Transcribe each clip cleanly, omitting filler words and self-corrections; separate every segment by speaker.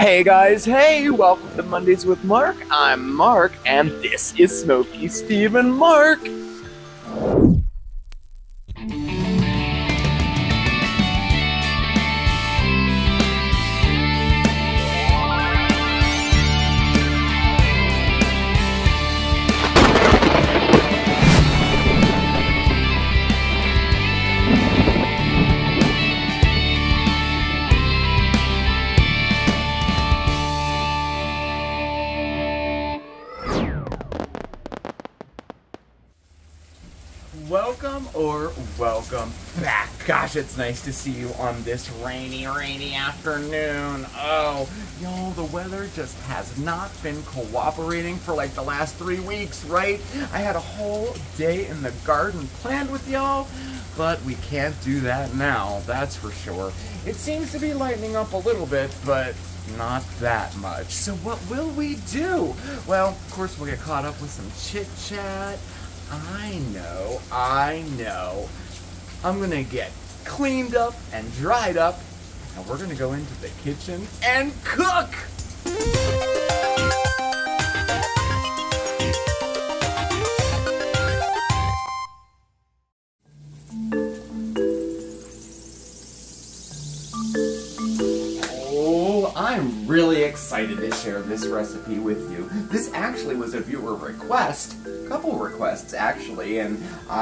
Speaker 1: Hey guys, hey! Welcome to Mondays with Marc. I'm Marc, and this is Smokey, Steve, and Marc. Welcome back. Gosh, it's nice to see you on this rainy afternoon. Oh, y'all, the weather just has not been cooperating for like the last 3 weeks, right? I had a whole day in the garden planned with y'all, but we can't do that now, that's for sure. It seems to be lightening up a little bit, but not that much. So what will we do? Well, of course, we'll get caught up with some chit-chat. I know. I'm gonna get cleaned up and dried up, and we're gonna go into the kitchen and cook! I'm really excited to share this recipe with you. This actually was a viewer request, a couple requests actually, and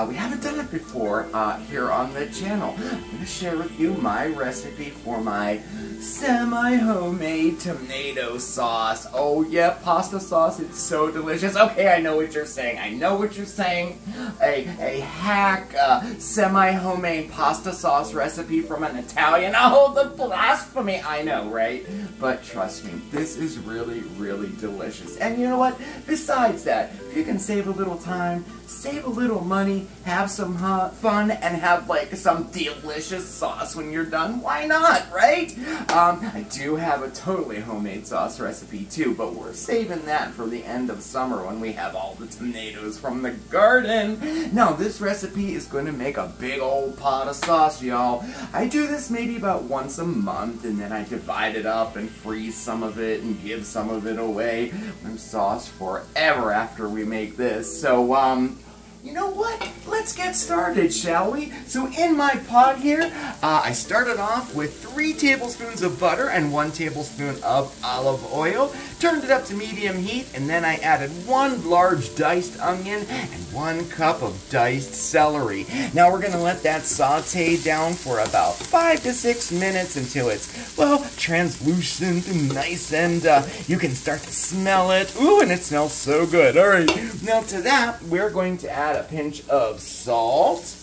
Speaker 1: we haven't done it before here on the channel. I'm going to share with you my recipe for my semi-homemade tomato sauce. Oh yeah, pasta sauce, it's so delicious. Okay, I know what you're saying. A hack semi-homemade pasta sauce recipe from an Italian. Oh, the blasphemy, I know, right? But trust me, this is really, really delicious. And you know what? Besides that, if you can save a little time, save a little money, have some fun, and have like some delicious sauce when you're done, why not, right? I do have a totally homemade sauce recipe too, but we're saving that for the end of summer when we have all the tomatoes from the garden. Now, this recipe is going to make a big old pot of sauce, y'all. I do this maybe about once a month, and then I divide it up and freeze some of it and give some of it away. I'm sauce forever after we make this. So, you know what? Let's get started, shall we? So in my pot here, I started off with 3 tablespoons of butter and 1 tablespoon of olive oil. Turned it up to medium heat, and then I added 1 large diced onion and 1 cup of diced celery. Now we're going to let that saute down for about 5 to 6 minutes until it's, well, translucent and nice, and you can start to smell it. Ooh, and it smells so good. All right, now to that, we're going to add a pinch of salt.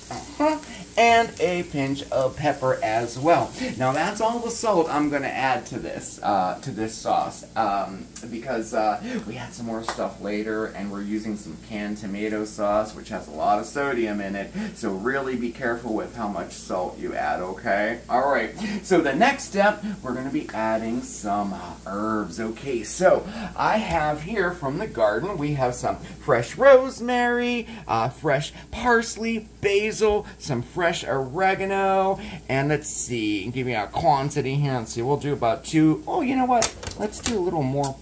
Speaker 1: And a pinch of pepper as well. Now that's all the salt I'm going to add to this sauce because we add some more stuff later, and we're using some canned tomato sauce, which has a lot of sodium in it. So really be careful with how much salt you add, okay? All right. So the next step, we're going to be adding some herbs. Okay. So I have here from the garden, we have some fresh rosemary, fresh parsley, basil, some fresh oregano, and let's see, give me a quantity here. Let's see, we'll do about 2. Oh, you know what? Let's do a little more.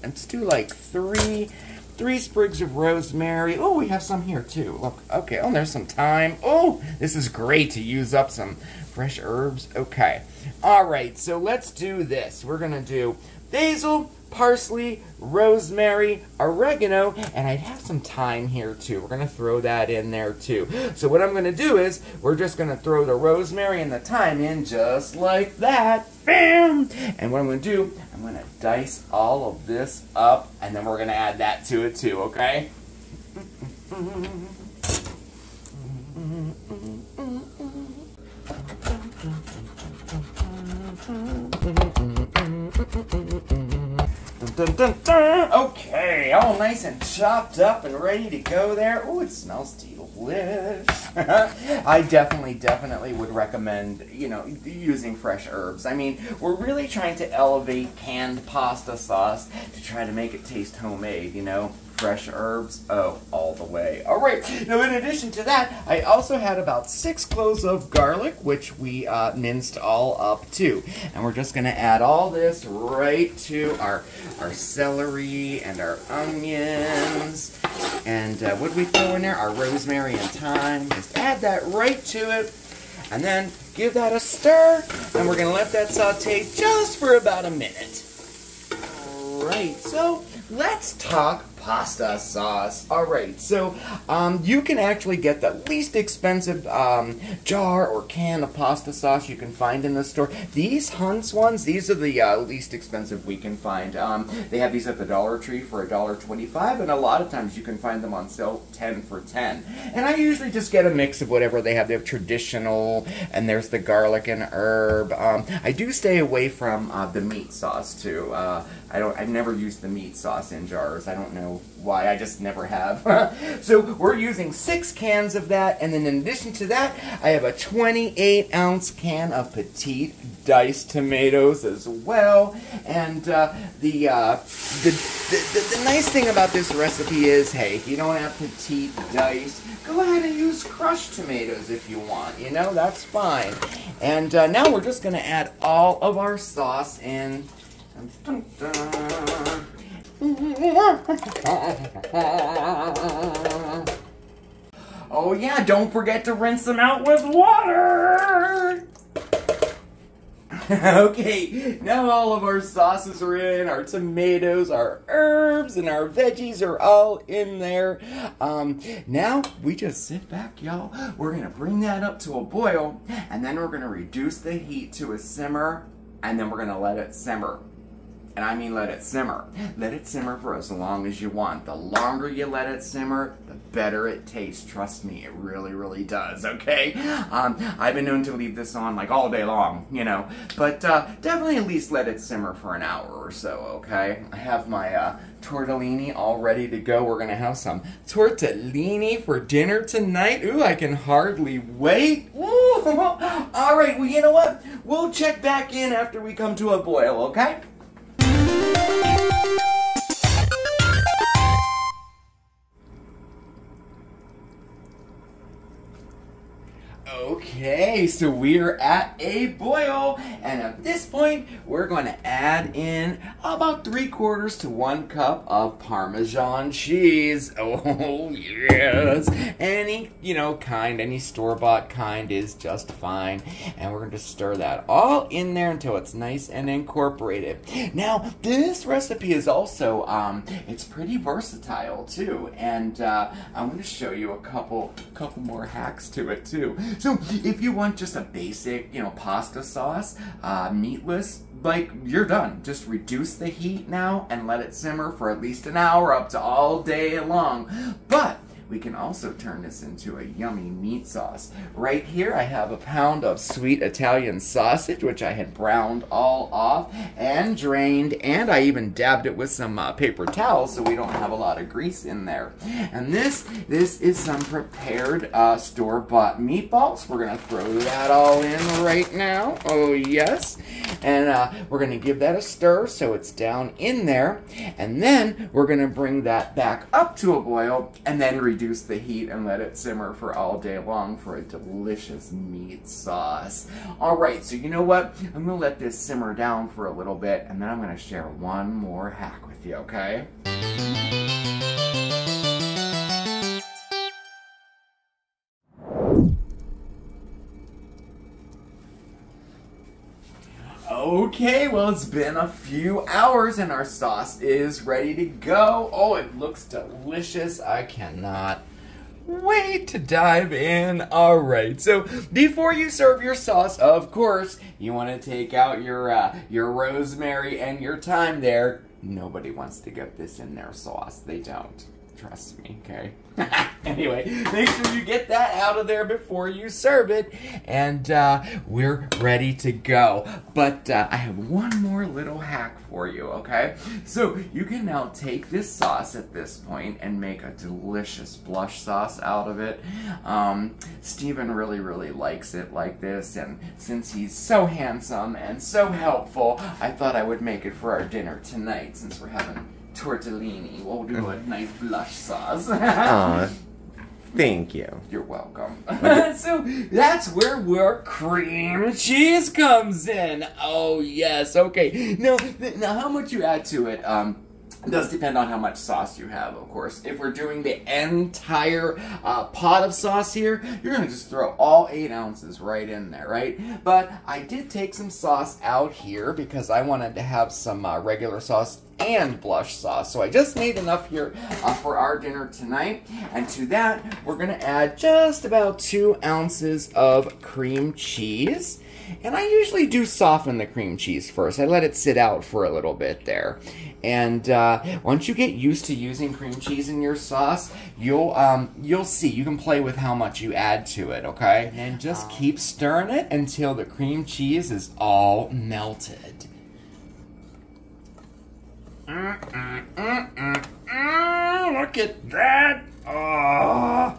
Speaker 1: Let's do like 3 sprigs of rosemary. Oh, we have some here too. Look, okay. Oh, there's some thyme. Oh, this is great to use up some fresh herbs. Okay. All right, so let's do this. We're gonna do basil, parsley, rosemary, oregano, and I'd have some thyme here too. We're going to throw that in there too. So what I'm going to do is, we're just going to throw the rosemary and the thyme in just like that. Bam! And what I'm going to do, I'm going to dice all of this up, and then we're going to add that to it too, okay? Dun, dun, dun. Okay, all nice and chopped up and ready to go there. Oh, it smells delish. I definitely would recommend, you know, using fresh herbs. I mean, we're really trying to elevate canned pasta sauce to try to make it taste homemade, you know. fresh herbs, oh, all the way. All right, now in addition to that, I also had about 6 cloves of garlic, which we minced all up too. And we're just gonna add all this right to our celery and our onions. And what did we throw in there? Our rosemary and thyme. Just add that right to it. And then give that a stir. And we're gonna let that saute just for about a minute. All right, so let's talk pasta sauce. All right, so you can actually get the least expensive jar or can of pasta sauce you can find in the store. These Hunt's ones, these are the least expensive we can find. They have these at the Dollar Tree for $1.25, and a lot of times you can find them on sale 10 for $10. And I usually just get a mix of whatever they have. They have traditional, and there's the garlic and herb. I do stay away from the meat sauce too. I've never used the meat sauce in jars. I don't know why, I just never have. So we're using 6 cans of that, and then in addition to that, I have a 28-ounce can of petite diced tomatoes as well. And the nice thing about this recipe is, hey, if you don't have petite diced, go ahead and use crushed tomatoes if you want, you know, that's fine. And now we're just gonna add all of our sauce in. Dun, dun, dun. Oh yeah, don't forget to rinse them out with water! Okay, now all of our sauces are in, our tomatoes, our herbs, and our veggies are all in there. Now, we just sit back, y'all. We're gonna bring that up to a boil, and then we're gonna reduce the heat to a simmer, and then we're gonna let it simmer. And I mean let it simmer. Let it simmer for as long as you want. The longer you let it simmer, the better it tastes. Trust me, it really, really does, okay? I've been known to leave this on like all day long, you know. But definitely at least let it simmer for an hour or so, okay? I have my tortellini all ready to go. We're gonna have some tortellini for dinner tonight. Ooh, I can hardly wait. Ooh. All right, well, you know what? We'll check back in after we come to a boil, okay? Okay, so we're at a boil, and at this point, we're going to add in about 3/4 to 1 cup of Parmesan cheese. Oh, yes. Any, any store-bought kind is just fine. And we're going to stir that all in there until it's nice and incorporated. Now, this recipe is also, it's pretty versatile, too. And I'm going to show you a couple more hacks to it, too. So, if you want just a basic, pasta sauce, meatless, you're done. Just reduce the heat now and let it simmer for at least an hour up to all day long. But we can also turn this into a yummy meat sauce. Right here I have a pound of sweet Italian sausage, which I had browned all off and drained, and I even dabbed it with some paper towels so we don't have a lot of grease in there. And this is some prepared store-bought meatballs. We're gonna throw that all in right now. Oh yes. And we're gonna give that a stir so it's down in there. And then we're gonna bring that back up to a boil and then reduce the heat and let it simmer for all day long for a delicious meat sauce. All right, so you know what? I'm gonna let this simmer down for a little bit, and then I'm gonna share one more hack with you, okay? Okay, well, it's been a few hours and our sauce is ready to go. Oh, it looks delicious. I cannot wait to dive in. All right, so before you serve your sauce, of course, you want to take out your rosemary and your thyme there. Nobody wants to get this in their sauce. They don't. Trust me, okay? Anyway, make sure you get that out of there before you serve it, and we're ready to go. But I have one more little hack for you, okay? So you can now take this sauce at this point and make a delicious blush sauce out of it. Steven really, really likes it like this, and since he's so handsome and so helpful, I thought I would make it for our dinner tonight since we're having tortellini. We'll do a nice blush sauce.
Speaker 2: Aw, thank you.
Speaker 1: You're welcome. So that's where cream cheese comes in. Oh yes, okay. Now how much you add to it, it does depend on how much sauce you have, of course. If we're doing the entire pot of sauce here, you're going to just throw all 8 ounces right in there, right? But I did take some sauce out here because I wanted to have some regular sauce and blush sauce. So I just made enough here for our dinner tonight. And to that, we're going to add just about 2 ounces of cream cheese. And I usually do soften the cream cheese first. I let it sit out for a little bit there. And once you get used to using cream cheese in your sauce, you'll see. You can play with how much you add to it, okay? And just keep stirring it until the cream cheese is all melted. Look at that! Oh.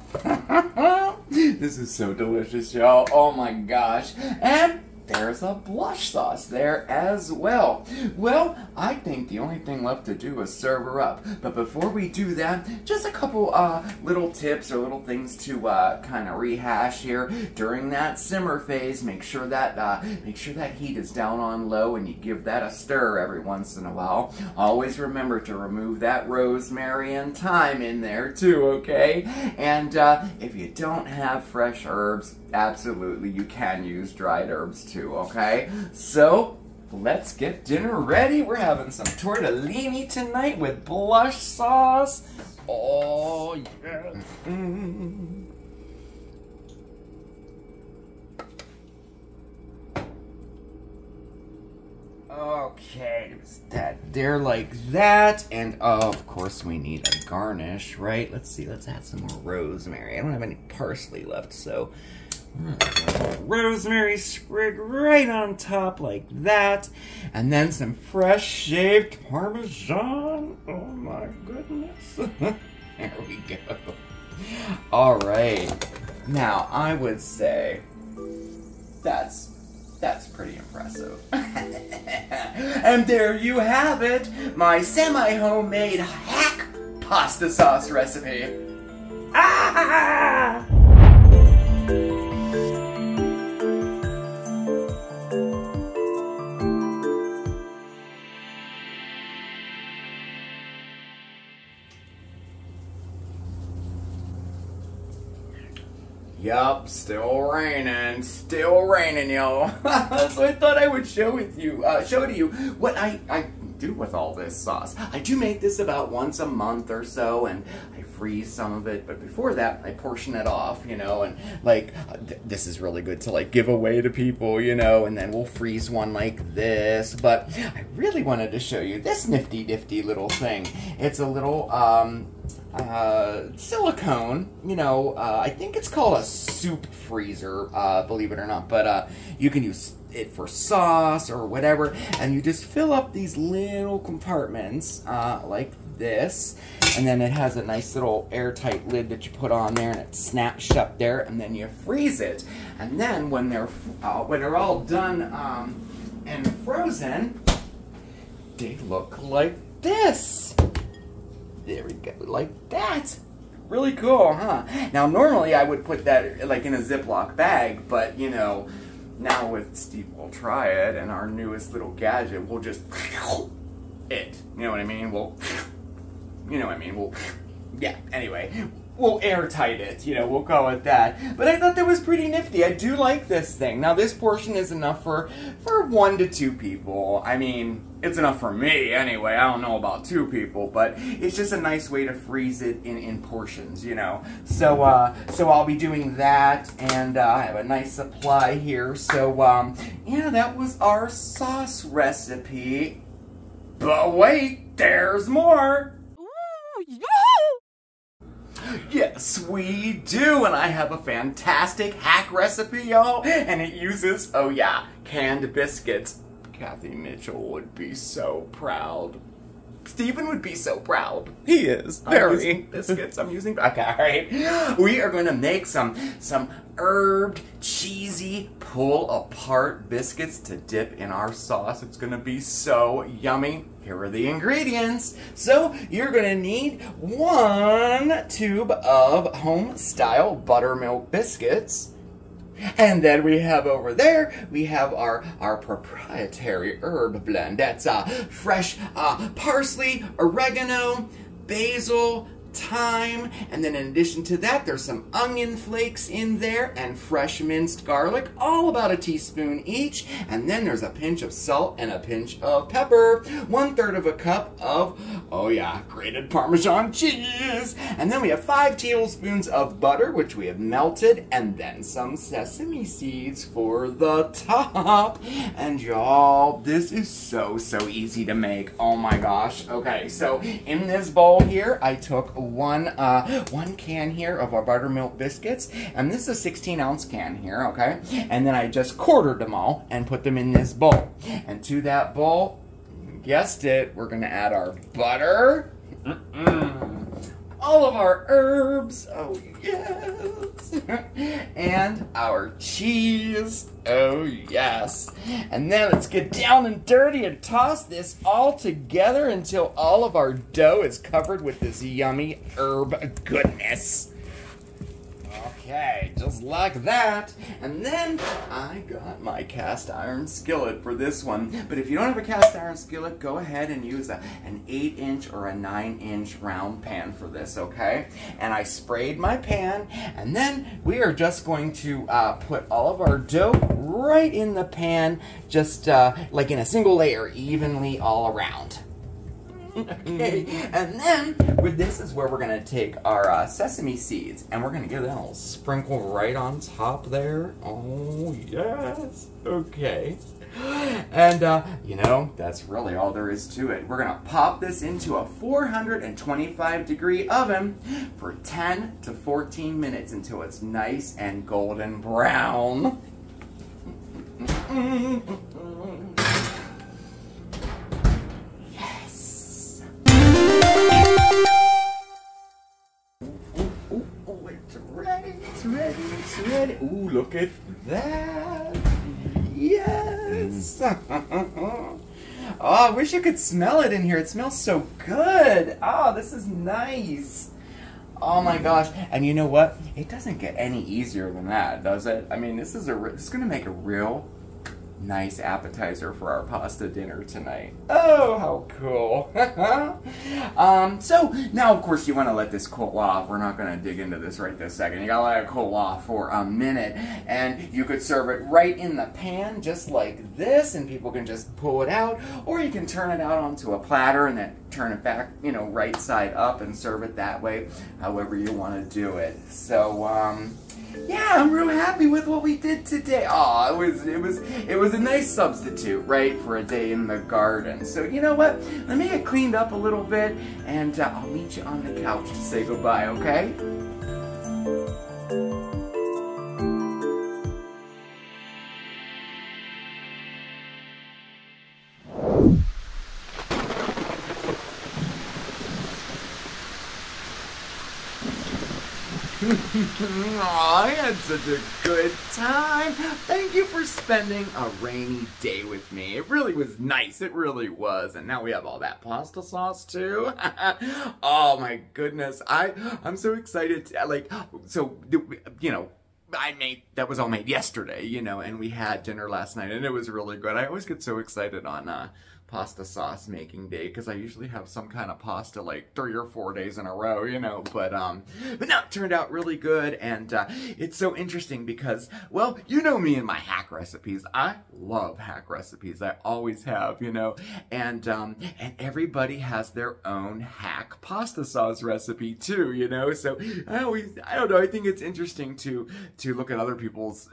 Speaker 1: This is so delicious, y'all. Oh my gosh. And there's a blush sauce there as well. Well, I think the only thing left to do is serve her up. But before we do that, just a couple little tips or little things to kind of rehash here. During that simmer phase, make sure that heat is down on low and you give that a stir every once in a while. Always remember to remove that rosemary and thyme in there too, okay? And if you don't have fresh herbs, absolutely, you can use dried herbs too, okay? So, let's get dinner ready. We're having some tortellini tonight with blush sauce. Oh, yeah. Okay, that there like that, and of course we need a garnish, right? Let's see, let's add some more rosemary. I don't have any parsley left, so rosemary sprig right on top like that, and then some fresh shaved Parmesan. Oh my goodness. There we go. All right, now I would say that's pretty impressive. And there you have it, my semi-homemade hack pasta sauce recipe. Ah! Yup, still raining, y'all. So I thought I would show to you what I do with all this sauce. I do make this about once a month or so, and I freeze some of it, but before that, I portion it off, you know, and like, this is really good to like give away to people, you know, and then we'll freeze one like this, but I really wanted to show you this nifty little thing. It's a little, silicone, you know, I think it's called a soup freezer, believe it or not, but you can use it for sauce or whatever, and you just fill up these little compartments like this, and then it has a nice little airtight lid that you put on there, and it snaps shut there, and then you freeze it, and then when they're all done and frozen, they look like this. There we go, like that. Really cool, huh? Now, normally I would put that like in a Ziploc bag, but you know, now with Steve will try it, and our newest little gadget, we'll just it. You know what I mean? Yeah, anyway. We'll airtight it, you know, we'll call it that. But I thought that was pretty nifty. I do like this thing. Now, this portion is enough for 1 to 2 people. I mean, it's enough for me anyway. I don't know about 2 people, but it's just a nice way to freeze it in portions, you know. So I'll be doing that, and I have a nice supply here. So, yeah, that was our sauce recipe. But wait, there's more. Ooh, yeah. Yes, we do, and I have a fantastic hack recipe, y'all, and it uses, oh yeah, canned biscuits. Kathy Mitchell would be so proud. Steven would be so proud.
Speaker 2: He is. Very.
Speaker 1: I'm using biscuits. I'm using... Okay, all right. We are going to make some herbed, cheesy, pull-apart biscuits to dip in our sauce. It's going to be so yummy. Here are the ingredients. So, you're going to need 1 tube of home-style buttermilk biscuits. And then we have over there, we have our proprietary herb blend. That's fresh parsley, oregano, basil, thyme, and then in addition to that, there's some onion flakes in there and fresh minced garlic, all about a teaspoon each. And then there's a pinch of salt and a pinch of pepper, 1/3 of a cup of, oh yeah, grated Parmesan cheese. And then we have 5 tablespoons of butter, which we have melted, and then some sesame seeds for the top. And y'all, this is so easy to make. Oh my gosh. Okay, so in this bowl here, I took one can here of our buttermilk biscuits, and this is a 16-ounce can here, okay? And then I just quartered them all and put them in this bowl. And to that bowl, you guessed it, we're gonna add our butter, all of our herbs, oh yes, and our cheese, oh yes. And then let's get down and dirty and toss this all together until all of our dough is covered with this yummy herb goodness. Okay, just like that. And then I got my cast iron skillet for this one. But if you don't have a cast iron skillet, go ahead and use an 8-inch or a 9-inch round pan for this, okay? And I sprayed my pan, and then we are just going to put all of our dough right in the pan, just like in a single layer, evenly all around. Okay, and then with this is where we're going to take our sesame seeds, and we're going to give them a little sprinkle right on top there. Oh, yes. Okay. And, you know, that's really all there is to it. We're going to pop this into a 425-degree oven for 10 to 14 minutes until it's nice and golden brown. It's ready. Ooh, look at that. Yes. Oh, I wish you could smell it in here. It smells so good. Oh, this is nice. Oh my gosh. And you know what? It doesn't get any easier than that, does it? I mean, this is going to make a real nice appetizer for our pasta dinner tonight. Oh, how cool. So now of course you want to let this cool off. We're not going to dig into this right this second. You gotta let it cool off for a minute, and you could serve it right in the pan just like this, and people can just pull it out, or you can turn it out onto a platter and then turn it back, you know, right side up and serve it that way, however you want to do it. So yeah, I'm real happy with what we did today. Oh, it was a nice substitute, right, for a day in the garden. So you know what? Let me get cleaned up a little bit, and I'll meet you on the couch to say goodbye, okay? Aw, I had such a good time. Thank you for spending a rainy day with me. It really was nice. It really was. And now we have all that pasta sauce too. Oh my goodness. I'm so excited. You know, that was all made yesterday, you know, and we had dinner last night and it was really good. I always get so excited on pasta sauce making day, because I usually have some kind of pasta like 3 or 4 days in a row, you know, but no, it turned out really good. And it's so interesting because, well, you know me and my hack recipes. I love hack recipes. I always have, you know, and everybody has their own hack pasta sauce recipe too, you know. So I don't know, I think it's interesting to look at other people's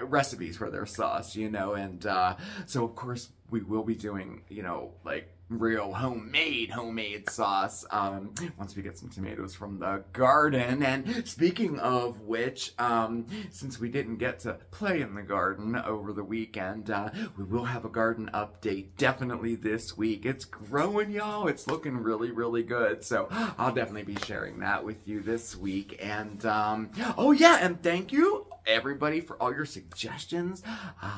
Speaker 1: recipes for their sauce, you know. And so of course we will be doing, you know, like real homemade sauce once we get some tomatoes from the garden. And speaking of which, since we didn't get to play in the garden over the weekend, we will have a garden update definitely this week. It's growing, y'all. It's looking really, really good. So I'll definitely be sharing that with you this week. And oh yeah, and thank you everybody for all your suggestions.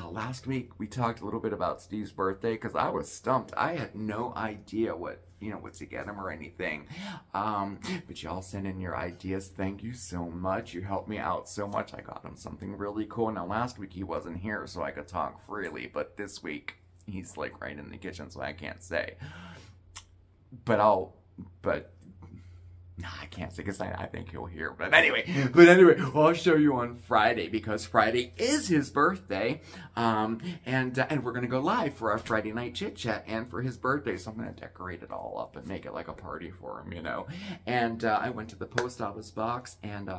Speaker 1: Last week we talked a little bit about Steve's birthday because I was stumped. I had no idea what to get him or anything. But y'all send in your ideas. Thank you so much. You helped me out so much. I got him something really cool. Now last week he wasn't here so I could talk freely, but this week he's like right in the kitchen so I can't say. But nah, I can't say because I think he'll hear. But anyway, well, I'll show you on Friday because Friday is his birthday. And we're going to go live for our Friday night chit chat and for his birthday. So I'm going to decorate it all up and make it like a party for him, And I went to the post office box and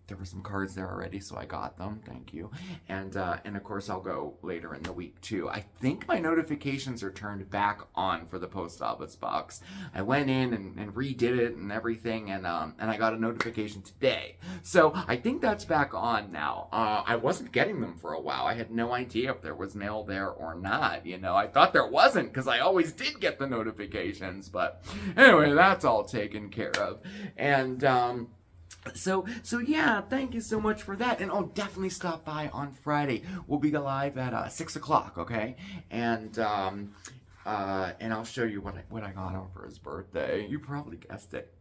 Speaker 1: there were some cards there already, so I got them. Thank you. And of course, I'll go later in the week, too. I think my notifications are turned back on for the post office box. I went in and redid it and everything, and I got a notification today. So I think that's back on now. I wasn't getting them for a while. I had no idea if there was mail there or not, I thought there wasn't because I always did get the notifications. But anyway, that's all taken care of. And so yeah, thank you so much for that. And I'll definitely stop by on Friday. We'll be live at 6 o'clock, okay? And I'll show you what I got him for his birthday. You probably guessed it.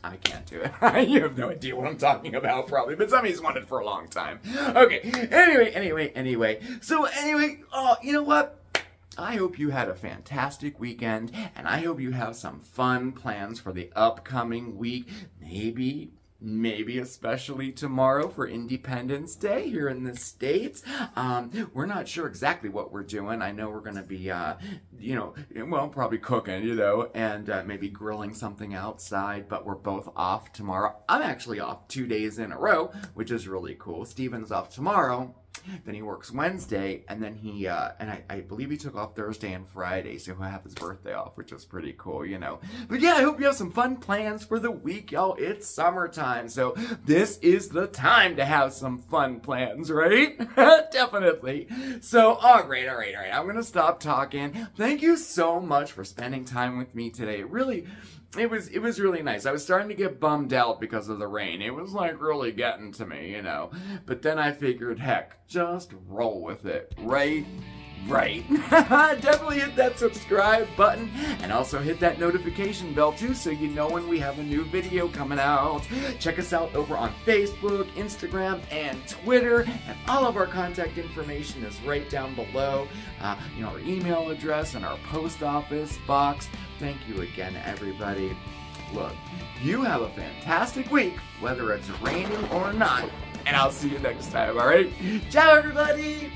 Speaker 1: I can't do it. You have no idea what I'm talking about, probably. But somebody's wanted for a long time. Okay. Anyway. So anyway, you know what? I hope you had a fantastic weekend, and I hope you have some fun plans for the upcoming week. Maybe especially tomorrow for Independence Day here in the States. We're not sure exactly what we're doing. I know we're going to be, probably cooking, and maybe grilling something outside, but we're both off tomorrow. I'm actually off 2 days in a row, which is really cool. Steven's off tomorrow. Then he works Wednesday, and then I believe he took off Thursday and Friday, so he'll have his birthday off, which is pretty cool, But yeah, I hope you have some fun plans for the week, y'all. It's summertime, so this is the time to have some fun plans, right? Definitely. So, all right. I'm going to stop talking. Thank you so much for spending time with me today. It was really nice. I was starting to get bummed out because of the rain. It was like really getting to me, But then I figured, heck, just roll with it, right? Definitely hit that subscribe button and also hit that notification bell too so you know when we have a new video coming out. Check us out over on Facebook, Instagram, and Twitter, and all of our contact information is right down below. Our email address and our post office box. Thank you again, everybody. Look, you have a fantastic week, whether it's raining or not, and I'll see you next time, alright? Ciao, everybody!